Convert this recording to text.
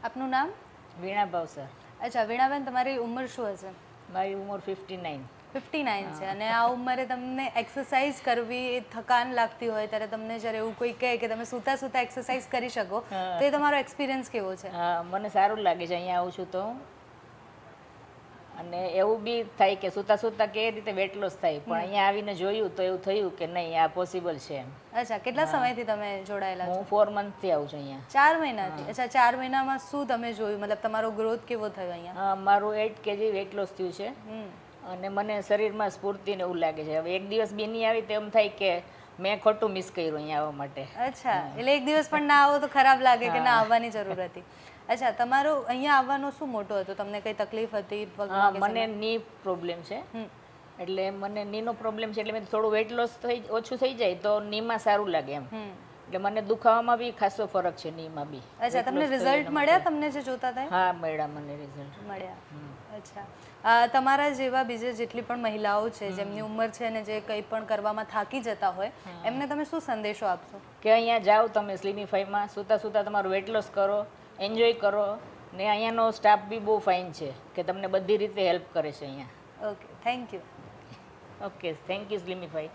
આપનું નામ? વીણા ભાવસર. અચ્છા વીણાબેન, તમારી ઉંમર શું હશે? મારી ઉંમર 59. 59 છે. અને આ ઉંમરે તમને એક્સરસાઇઝ કરવી એ થકાન લાગતી હોય ત્યારે તમને જ્યારે એવું કોઈ કહે કે તમે સૂતા સૂતા એક્સરસાઇઝ કરી શકો તો એ તમારો એક્સપિરિયન્સ કેવો છે? હા, મને સારું લાગે છે અહીંયા આવું છું તો. અને એવું બી થાય કે સૂતા સૂતા કેવી રીતે વેટ લોસ થાય, પણ અહીંયા આવીને જોયું તો એવું થયું કે નહીં, આ પોસિબલ છે. અચ્છા, કેટલા સમયથી તમે જોડાયેલા છો? હું 4 મંથથી આવું છું અહીંયા. 4 મહિનાથી? અચ્છા, 4 મહિનામાં શું તમે જોયું, મતલબ તમારો ગ્રોથ કેવો થયો અહીંયા? મારું 8 kg વેટ લોસ થયું છે. અને મને શરીરમાં સ્ફૂર્તિ ને એવું લાગે છે. હવે એક દિવસ બી નહીં આવી તો એમ થાય કે મેં ખોટું મિસ કર્યું અહીંયા આવવા માટે. અચ્છા, એટલે એક દિવસ પણ ના આવો તો ખરાબ લાગે કે ના આવવાની જરૂર હતી. અચ્છા, તમારો અહીંયા આવવાનો શું મોટો હતો? તમને કઈ તકલીફ હતી પગમાં કે મને ની પ્રોબ્લેમ છે. એટલે મને નીનો પ્રોબ્લેમ છે, એટલે મેં થોડું વેટ લોસ ઓછું થઈ જાય તો નીમાં સારું લાગે એમ. એટલે મને દુખાવામાં બી ખાસો ફરક છે નીમાં બી. અચ્છા, તમને રિઝલ્ટ મળ્યા તમને જે જોતા હતા? હા, મળ્યા મને રિઝલ્ટ. મળ્યા. અચ્છા, તમારા જેવા બીજે જેટલી પણ મહિલાઓ છે જેમની ઉંમર છે ને જે કંઈ પણ કરવામાં થાકી જતા હોય એમને તમે શું સંદેશો આપશો? કે અહીંયા જાઓ તમે સ્લિમિફાઈમાં, સૂતા સૂતા તમારું વેટ લોસ કરો, એન્જોય કરો. ને અહીંયાનો સ્ટાફ બી બહુ ફાઇન છે કે તમને બધી રીતે હેલ્પ કરે છે અહીંયા. Okay, thank you. Okay, thank you સ્લિમિફાઈ.